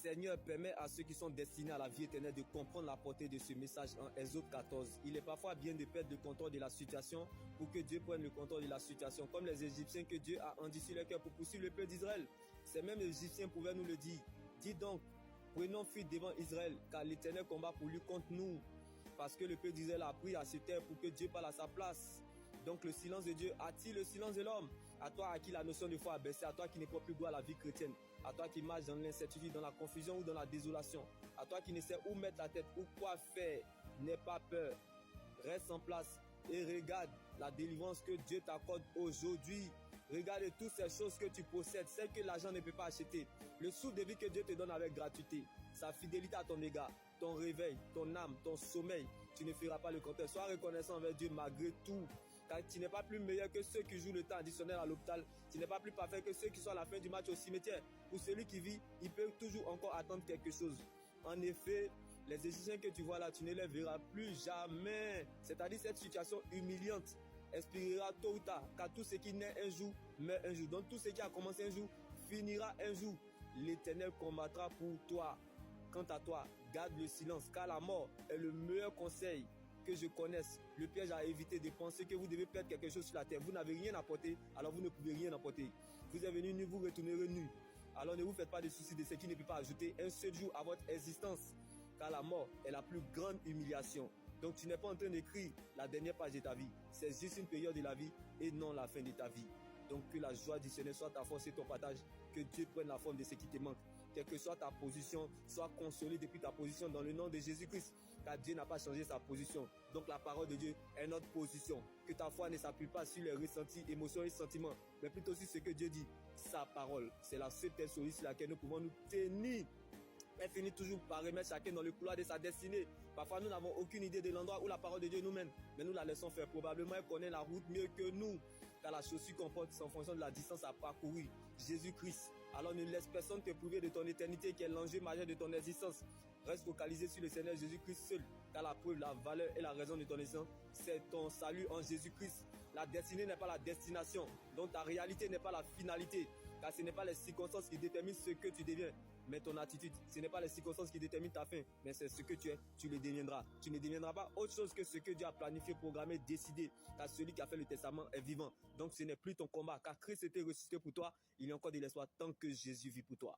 Seigneur permet à ceux qui sont destinés à la vie éternelle de comprendre la portée de ce message en Exode 14. Il est parfois bien de perdre le contrôle de la situation pour que Dieu prenne le contrôle de la situation, comme les Égyptiens que Dieu a endurci leur cœur pour poursuivre le peuple d'Israël. Ces mêmes Égyptiens pouvaient nous le dire. Dis donc, prenons fuite devant Israël, car l'Éternel combat pour lui contre nous. Parce que le peuple d'Israël a pris à se taire pour que Dieu parle à sa place. Donc le silence de Dieu attire le silence de l'homme. À toi à qui la notion de foi a baissé, à toi qui ne croit plus gloire à la vie chrétienne, à toi qui marche dans l'incertitude, dans la confusion ou dans la désolation, à toi qui ne sais où mettre la tête ou quoi faire, n'aie pas peur. Reste en place et regarde la délivrance que Dieu t'accorde aujourd'hui. Regarde toutes ces choses que tu possèdes, celles que l'argent ne peut pas acheter. Le souffle de vie que Dieu te donne avec gratuité, sa fidélité à ton égard, ton réveil, ton âme, ton sommeil. Tu ne feras pas le contraire. Sois reconnaissant envers Dieu malgré tout. Car tu n'es pas plus meilleur que ceux qui jouent le temps additionnel à l'hôpital. Tu n'es pas plus parfait que ceux qui sont à la fin du match au cimetière. Pour celui qui vit, il peut toujours encore attendre quelque chose. En effet, les Égyptiens que tu vois là, tu ne les verras plus jamais. C'est-à-dire cette situation humiliante expirera tôt ou tard. Car tout ce qui naît un jour, meurt un jour. Donc tout ce qui a commencé un jour, finira un jour. L'Éternel combattra pour toi. Quant à toi, garde le silence, car la mort est le meilleur conseil que je connaisse. Le piège à éviter de penser que vous devez perdre quelque chose sur la terre. Vous n'avez rien apporté, alors vous ne pouvez rien apporter. Vous êtes venu nu, vous retournerez nu. Alors ne vous faites pas de soucis de ce qui ne peut pas ajouter un seul jour à votre existence, car la mort est la plus grande humiliation. Donc tu n'es pas en train d'écrire la dernière page de ta vie. C'est juste une période de la vie et non la fin de ta vie. Donc que la joie du Seigneur soit ta force et ton partage. Que Dieu prenne la forme de ce qui te manque. Quelle que soit ta position, sois consolé depuis ta position dans le nom de Jésus-Christ. Car Dieu n'a pas changé sa position. Donc la parole de Dieu est notre position. Que ta foi ne s'appuie pas sur les ressentis, émotions et sentiments, mais plutôt sur ce que Dieu dit. Sa parole, c'est la seule telle solide sur laquelle nous pouvons nous tenir. Elle finit toujours par remettre chacun dans le couloir de sa destinée. Parfois, nous n'avons aucune idée de l'endroit où la parole de Dieu nous mène. Mais nous la laissons faire. Probablement, elle connaît la route mieux que nous. Car la chaussure comporte en fonction de la distance à parcourir. Jésus-Christ. Alors ne laisse personne te priver de ton éternité qui est l'enjeu majeur de ton existence. Reste focalisé sur le Seigneur Jésus-Christ seul. Car la preuve, la valeur et la raison de ton existence, c'est ton salut en Jésus-Christ. La destinée n'est pas la destination. Donc ta réalité n'est pas la finalité. Car ce n'est pas les circonstances qui déterminent ce que tu deviens, mais ton attitude. Ce n'est pas les circonstances qui déterminent ta fin, mais c'est ce que tu es. Tu le deviendras. Tu ne deviendras pas autre chose que ce que Dieu a planifié, programmé, décidé. Car celui qui a fait le testament est vivant. Donc ce n'est plus ton combat. Car Christ était ressuscité pour toi. Il y a encore de l'espoir tant que Jésus vit pour toi.